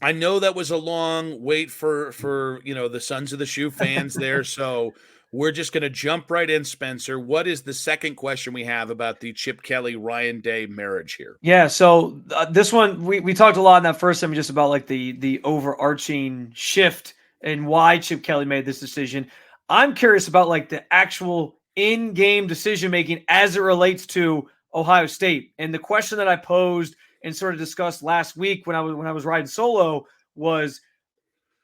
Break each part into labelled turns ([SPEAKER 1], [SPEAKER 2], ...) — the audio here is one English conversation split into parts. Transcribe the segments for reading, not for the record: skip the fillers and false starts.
[SPEAKER 1] I know that was a long wait for the Sons of the Shoe fans there, so we're just going to jump right in, Spencer. What is the second question we have about the Chip Kelly Ryan Day marriage here?
[SPEAKER 2] Yeah, so this one we talked a lot in that first time just about like the overarching shift and why Chip Kelly made this decision. I'm curious about like the actual in-game decision making as it relates to Ohio State. And the question that I posed and sort of discussed last week when I was riding solo was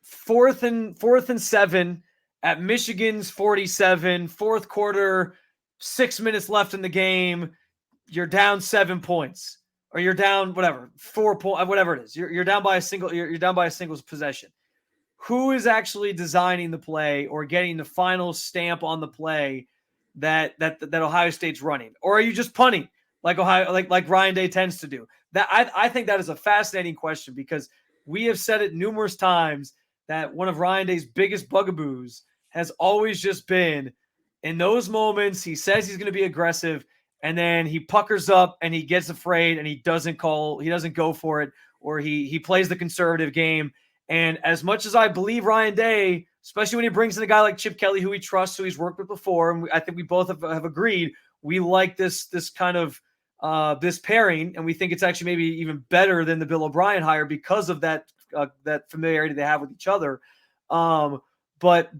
[SPEAKER 2] fourth and 7 at Michigan's 47, fourth quarter, 6 minutes left in the game. You're down 7 points, or you're down whatever 4 points, whatever it is. You're down by a single. You're down by a single possession. Who is actually designing the play or getting the final stamp on the play that Ohio State's running, or are you just punting like Ohio, like Ryan Day tends to do? That I think that is a fascinating question because we have said it numerous times that one of Ryan Day's biggest bugaboos has always just been in those moments he says he's going to be aggressive and then he puckers up and he gets afraid and he doesn't go for it, or he plays the conservative game. And as much as I believe Ryan Day, especially when he brings in a guy like Chip Kelly, who he trusts, who he's worked with before, and I think we both have agreed, we like this kind of this pairing, and we think it's actually maybe even better than the Bill O'Brien hire because of that familiarity they have with each other. But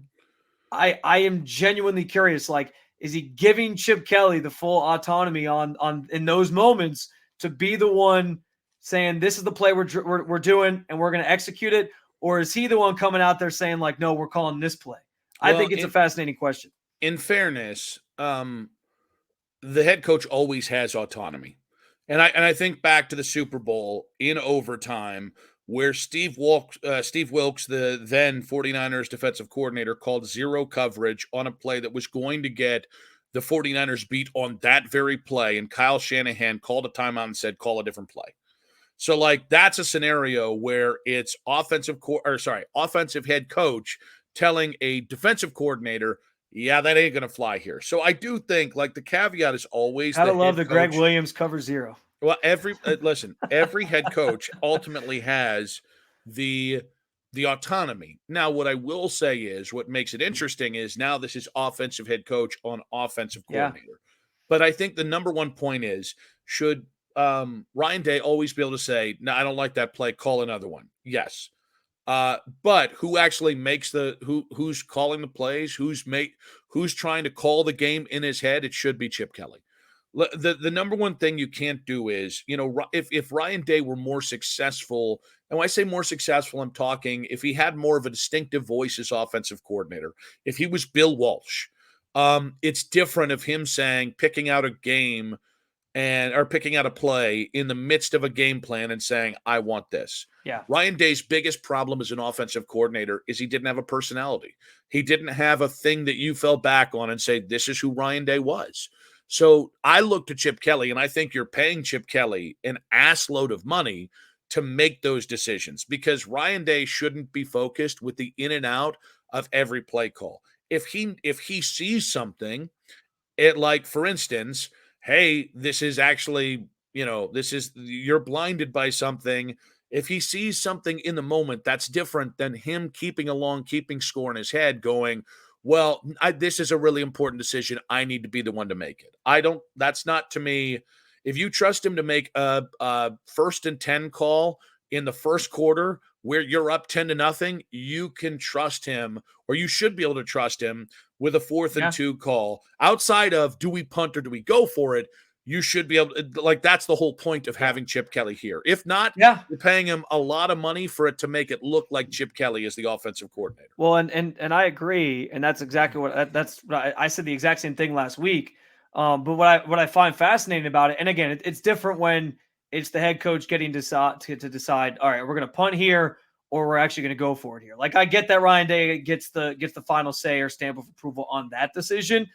[SPEAKER 2] I am genuinely curious, like, is he giving Chip Kelly the full autonomy on in those moments to be the one saying this is the play we're doing and we're going to execute it, or is he the one coming out there saying like, no, we're calling this play? I think it's a fascinating question.
[SPEAKER 1] In fairness, the head coach always has autonomy, and I think back to the Super Bowl in overtime where Steve Wilks, the then 49ers defensive coordinator, called zero coverage on a play that was going to get the 49ers beat on that very play, and Kyle Shanahan called a timeout and said, call a different play. So, like, that's a scenario where it's offensive head coach telling a defensive coordinator, yeah, that ain't going to fly here. So I do think, like, the caveat is always
[SPEAKER 2] I love the Greg Williams cover zero.
[SPEAKER 1] Well, every head coach ultimately has the autonomy. Now, what I will say is what makes it interesting is now this is offensive head coach on offensive coordinator. Yeah. But I think the number one point is, should Ryan Day always be able to say, no, I don't like that play, call another one? Yes. But who actually makes who's calling the plays, who's trying to call the game in his head? It should be Chip Kelly. The number one thing you can't do is, if Ryan Day were more successful, and when I say more successful, I'm talking if he had more of a distinctive voice as offensive coordinator, if he was Bill Walsh, it's different of him picking out a game or picking out a play in the midst of a game plan and saying, I want this.
[SPEAKER 2] Yeah.
[SPEAKER 1] Ryan Day's biggest problem as an offensive coordinator is he didn't have a personality. He didn't have a thing that you fell back on and say, this is who Ryan Day was. So I look to Chip Kelly, and I think you're paying Chip Kelly an ass load of money to make those decisions because Ryan Day shouldn't be focused with the in and out of every play call. If he sees something, like, for instance, hey, this is actually, you're blinded by something. If he sees something in the moment, that's different than him keeping score in his head going, well, this is a really important decision. I need to be the one to make it. That's not, to me, if you trust him to make a 1st and 10 call in the first quarter where you're up 10-0, you can trust him, or you should be able to trust him with a 4th and 2 call. Outside of, do we punt or do we go for it? You should be able to, like, that's the whole point of having Chip Kelly here. If not, you're paying him a lot of money for it to make it look like Chip Kelly is the offensive coordinator.
[SPEAKER 2] Well, and I agree, and that's exactly what I said the exact same thing last week. But what I find fascinating about it, and again, it's different when it's the head coach getting to decide. All right, we're going to punt here, or we're actually going to go for it here. Like, I get that Ryan Day gets the final say or stamp of approval on that decision.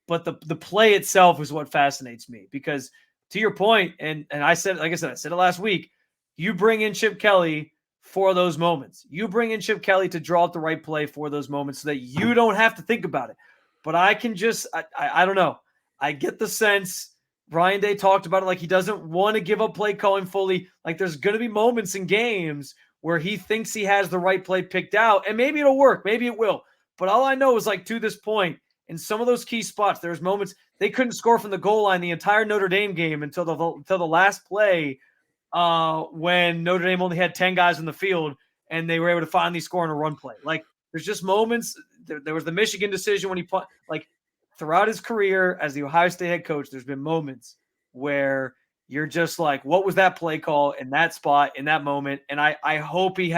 [SPEAKER 2] But the play itself is what fascinates me because, to your point, and I said, like I said it last week, you bring in Chip Kelly for those moments. You bring in Chip Kelly to draw up the right play for those moments so that you don't have to think about it. But I can just, I don't know. I get the sense Ryan Day talked about it, like he doesn't want to give up play calling fully. Like there's going to be moments in games where he thinks he has the right play picked out, and maybe it'll work, maybe it will. But all I know is, like, to this point, in some of those key spots, there's moments they couldn't score from the goal line the entire Notre Dame game until the last play, when Notre Dame only had 10 guys in the field and they were able to finally score on a run play. Like there's just moments. There was the Michigan decision when he put, like, throughout his career as the Ohio State head coach, there's been moments where you're just like, what was that play call in that spot, in that moment? And I hope he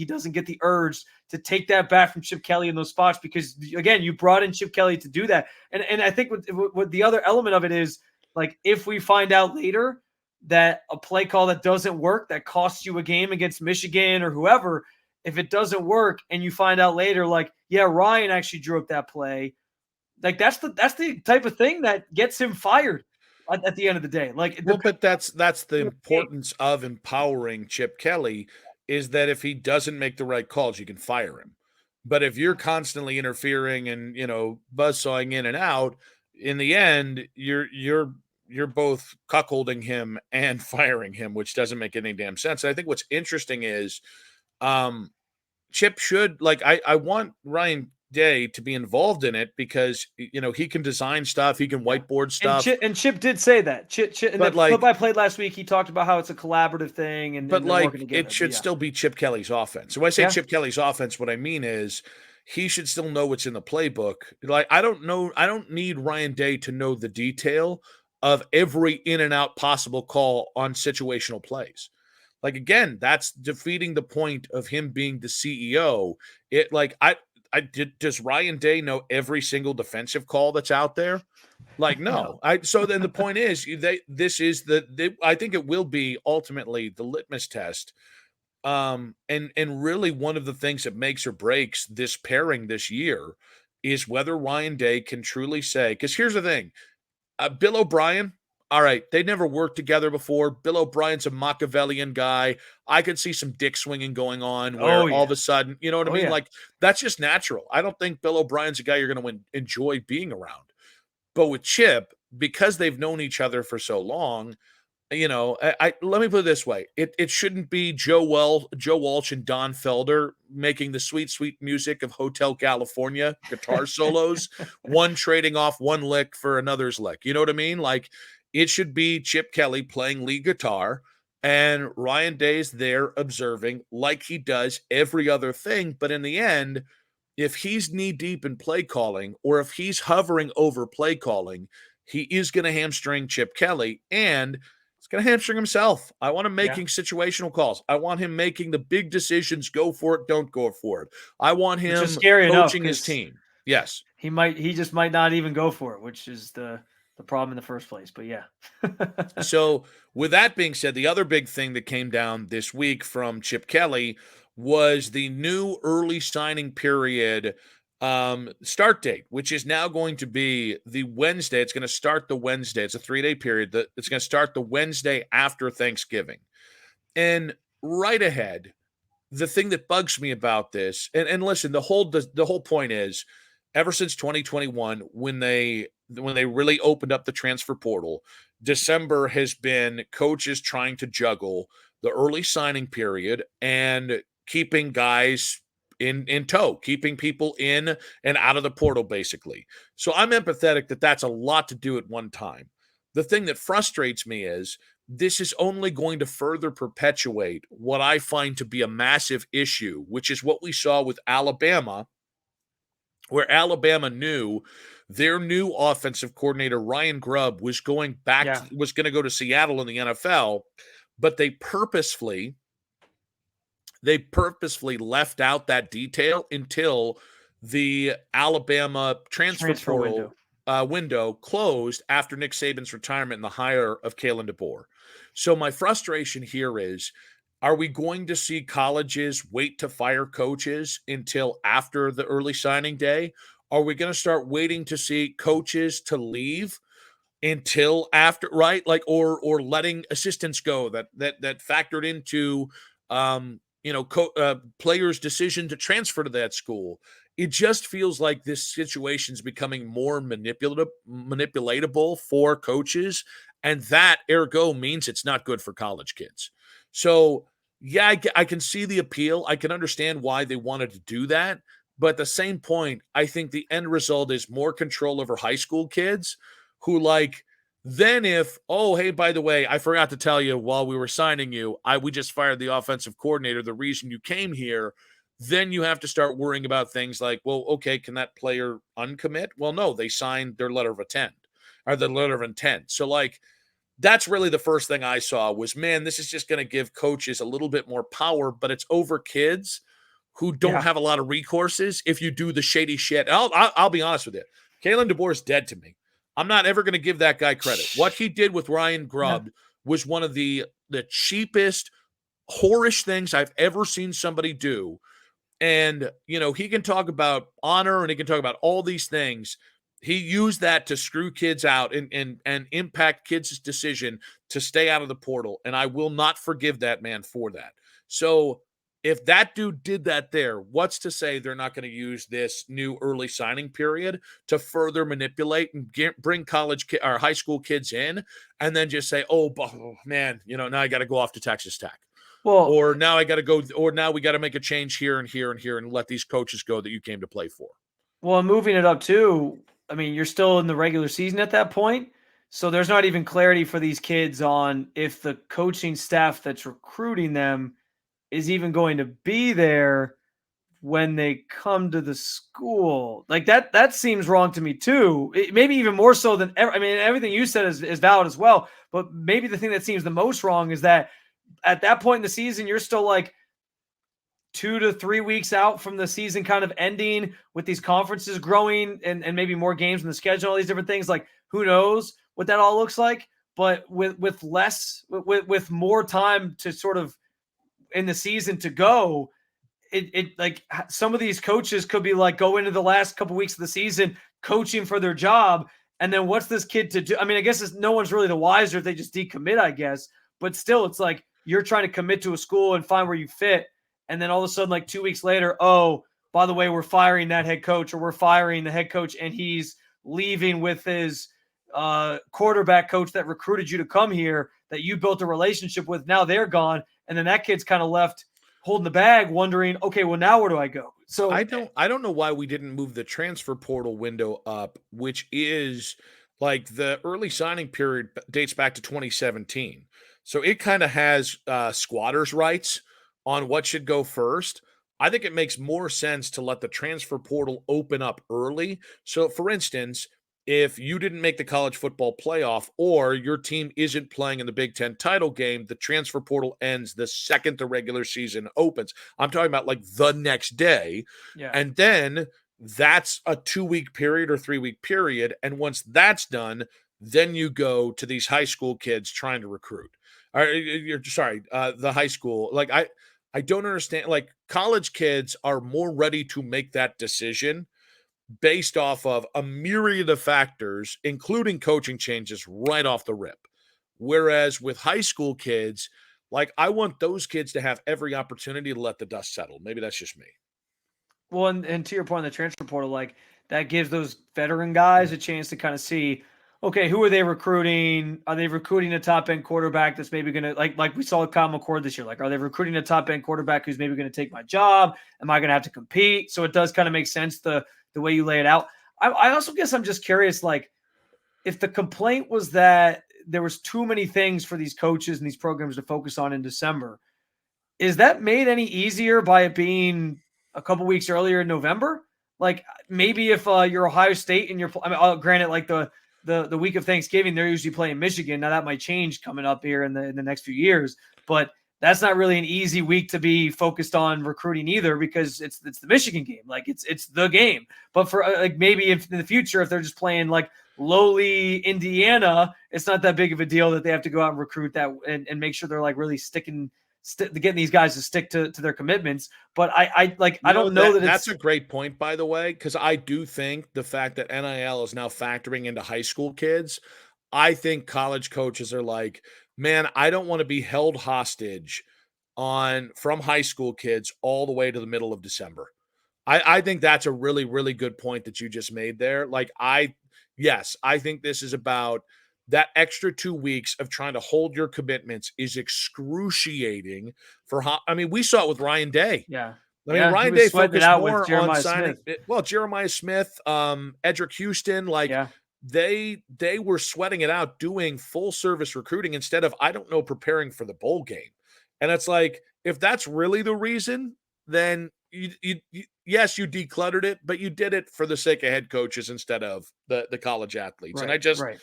[SPEAKER 2] doesn't get the urge to take that back from Chip Kelly in those spots, because again, you brought in Chip Kelly to do that. And I think what the other element of it is, like, if we find out later that a play call that doesn't work, that costs you a game against Michigan or whoever, if it doesn't work and you find out later, like, yeah, Ryan actually drew up that play, like that's the type of thing that gets him fired at the end of the day. Like,
[SPEAKER 1] well, but that's the importance of empowering Chip Kelly, is that if he doesn't make the right calls, you can fire him. But if you're constantly interfering and, buzzsawing in and out, in the end, you're both cuckolding him and firing him, which doesn't make any damn sense. And I think what's interesting is, Chip should, like, I want Ryan Day to be involved in it, because he can design stuff, he can whiteboard stuff,
[SPEAKER 2] and Chip did say that. Chip in
[SPEAKER 1] but,
[SPEAKER 2] the
[SPEAKER 1] like,
[SPEAKER 2] clip I played last week, he talked about how it's a collaborative thing, and
[SPEAKER 1] but
[SPEAKER 2] they're
[SPEAKER 1] like
[SPEAKER 2] working together.
[SPEAKER 1] it should still be Chip Kelly's offense. So when I say Chip Kelly's offense, what I mean is he should still know what's in the playbook. Like, I don't need Ryan Day to know the detail of every in and out possible call on situational plays. Like, again, that's defeating the point of him being the CEO. Does Ryan Day know every single defensive call that's out there? Like, no. So then the point is, I think it will be ultimately the litmus test. And really one of the things that makes or breaks this pairing this year is whether Ryan Day can truly say, because here's the thing, Bill O'Brien, all right, they never worked together before. Bill O'Brien's a Machiavellian guy. I could see some dick swinging going on where all of a sudden, you know what I mean?
[SPEAKER 2] Yeah.
[SPEAKER 1] Like, that's just natural. I don't think Bill O'Brien's a guy you're going to enjoy being around. But with Chip, because they've known each other for so long, let me put it this way. It shouldn't be Joe Walsh and Don Felder making the sweet, sweet music of Hotel California guitar solos, one trading off one lick for another's lick. You know what I mean? Like, it should be Chip Kelly playing lead guitar and Ryan Day's there observing, like he does every other thing. But in the end, if he's knee deep in play calling, or if he's hovering over play calling, he is going to hamstring Chip Kelly, and it's going to hamstring himself. I want him making situational calls. I want him making the big decisions. Go for it. Don't go for it. I want him coaching his team. Yes.
[SPEAKER 2] He just might not even go for it, which is the problem in the first place. But yeah.
[SPEAKER 1] So with that being said, the other big thing that came down this week from Chip Kelly was the new early signing period start date, which is now going to be the Wednesday. It's going to start the Wednesday. It's a 3-day period. It's going to start the Wednesday after Thanksgiving. And right ahead, the thing that bugs me about this, and listen, the whole point is, ever since 2021, when they really opened up the transfer portal, December has been coaches trying to juggle the early signing period and keeping guys in tow, keeping people in and out of the portal, basically. So I'm empathetic that that's a lot to do at one time. The thing that frustrates me is this is only going to further perpetuate what I find to be a massive issue, which is what we saw with Alabama, where Alabama knew their new offensive coordinator, Ryan Grubb, was going to go to Seattle in the NFL, but they purposefully left out that detail until the Alabama transfer portal window closed after Nick Saban's retirement and the hire of Kalen DeBoer. So my frustration here is, are we going to see colleges wait to fire coaches until after the early signing day? Are we going to start waiting to see coaches to leave until after, right? Like, or letting assistants go that factored into players' decision to transfer to that school. It just feels like this situation is becoming more manipulatable for coaches And that, ergo, means it's not good for college kids. So, yeah, I can see the appeal. I can understand why they wanted to do that. But at the same point, I think the end result is more control over high school kids who, like, then if, oh, hey, by the way, I forgot to tell you while we were signing you, we just fired the offensive coordinator. The reason you came here, then you have to start worrying about things like, well, okay, can that player uncommit? Well, no, they signed their letter of intent or the letter of intent. So, like, that's really the first thing I saw was, man, this is just going to give coaches a little bit more power, but it's over kids who don't
[SPEAKER 2] Yeah.
[SPEAKER 1] have a lot of recourses if you do the shady shit. I'll be honest with you. Kalen DeBoer is dead to me. I'm not ever going to give that guy credit. What he did with Ryan Grubb was one of the cheapest, whorish things I've ever seen somebody do. And, he can talk about honor and he can talk about all these things. He used that to screw kids out and impact kids' decision to stay out of the portal. And I will not forgive that man for that. So if that dude did that there, what's to say they're not going to use this new early signing period to further manipulate and bring or high school kids in and then just say, oh, man, now I got to go off to Texas Tech.
[SPEAKER 2] Well,
[SPEAKER 1] or now I got to go, or now we got to make a change here and here and here and let these coaches go that you came to play for.
[SPEAKER 2] Well, moving it up too, I mean, you're still in the regular season at that point. So there's not even clarity for these kids on if the coaching staff that's recruiting them is even going to be there when they come to the school. Like that seems wrong to me too. Maybe even more so than ever. I mean, everything you said is valid as well. But maybe the thing that seems the most wrong is that at that point in the season, you're still like 2 to 3 weeks out from the season kind of ending with these conferences growing and maybe more games in the schedule, all these different things. Like, who knows what that all looks like? But with more time to sort of in the season to go, it like some of these coaches could be like go into the last couple weeks of the season coaching for their job. And then what's this kid to do? I mean, I guess no one's really the wiser if they just decommit, I guess. But still, it's like you're trying to commit to a school and find where you fit. And then all of a sudden, like 2 weeks later, oh, by the way, we're firing that head coach or we're firing the head coach and he's leaving with his quarterback coach that recruited you to come here that you built a relationship with. Now they're gone. And then that kid's kind of left holding the bag wondering, okay, well, now where do I go? So
[SPEAKER 1] I don't know why we didn't move the transfer portal window up, which is like the early signing period dates back to 2017. So it kind of has squatters' rights on what should go first. I think it makes more sense to let the transfer portal open up early. So, for instance, if you didn't make the college football playoff or your team isn't playing in the Big Ten title game, the transfer portal ends the second the regular season opens. I'm talking about like the next day.
[SPEAKER 2] yeah.
[SPEAKER 1] And then that's a 2-week period or 3-week period. And once that's done, then you go to these high school kids trying to recruit. The high school. Like, I don't understand. Like, college kids are more ready to make that decision based off of a myriad of factors, including coaching changes right off the rip. Whereas with high school kids, like, I want those kids to have every opportunity to let the dust settle. Maybe that's just me.
[SPEAKER 2] Well, and to your point on the transfer portal, like that gives those veteran guys a chance to kind of see, okay, who are they recruiting? Are they recruiting a top end quarterback that's maybe going to like we saw with Kyle McCord this year? Like, are they recruiting a top end quarterback who's maybe going to take my job? Am I going to have to compete? So it does kind of make sense the way you lay it out. I also guess I'm just curious, like, if the complaint was that there was too many things for these coaches and these programs to focus on in December, is that made any easier by it being a couple weeks earlier in November? Like maybe if you're Ohio State and granted, like the week of Thanksgiving, they're usually playing Michigan. Now that might change coming up here in the next few years, but that's not really an easy week to be focused on recruiting either because it's the Michigan game. Like it's the game. But for like maybe if in the future, if they're just playing like lowly Indiana, it's not that big of a deal that they have to go out and recruit that and make sure they're like really getting these guys to stick to their commitments. But I don't know that
[SPEAKER 1] that's a great point, by the way, because I do think the fact that NIL is now factoring into high school kids, I think college coaches are like, man, I don't want to be held hostage from high school kids all the way to the middle of December. I think that's a really, really good point that you just made there. Like, I think this is about that extra 2 weeks of trying to hold your commitments is excruciating for I mean, we saw it with Ryan Day.
[SPEAKER 2] Yeah.
[SPEAKER 1] I mean,
[SPEAKER 2] Yeah, he
[SPEAKER 1] Ryan
[SPEAKER 2] was
[SPEAKER 1] Day
[SPEAKER 2] sweating it
[SPEAKER 1] focused
[SPEAKER 2] out with
[SPEAKER 1] more on
[SPEAKER 2] Jeremiah
[SPEAKER 1] signing
[SPEAKER 2] Smith.
[SPEAKER 1] well, Jeremiah Smith, Edric Houston, like
[SPEAKER 2] Yeah.
[SPEAKER 1] they were sweating it out doing full service recruiting instead of, I don't know, preparing for the bowl game. And it's like, if that's really the reason, then yes, you decluttered it, but you did it for the sake of head coaches instead of the college athletes. And I
[SPEAKER 2] Right.
[SPEAKER 1] just
[SPEAKER 2] Right.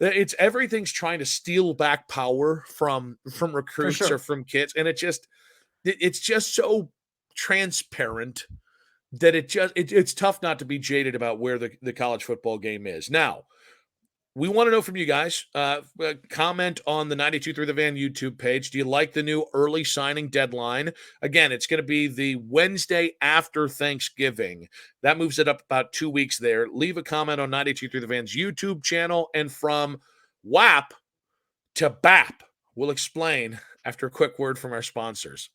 [SPEAKER 1] it's everything's trying to steal back power from
[SPEAKER 2] For
[SPEAKER 1] recruits
[SPEAKER 2] sure.
[SPEAKER 1] or from kids, and it's just so transparent that it's tough not to be jaded about where the college football game is. Now, we want to know from you guys. Comment on the 92 Through the Van YouTube page. Do you like the new early signing deadline? Again, it's going to be the Wednesday after Thanksgiving. That moves it up about 2 weeks there. Leave a comment on 92 Through the Van's YouTube channel. And from WAP to BAP, we'll explain after a quick word from our sponsors.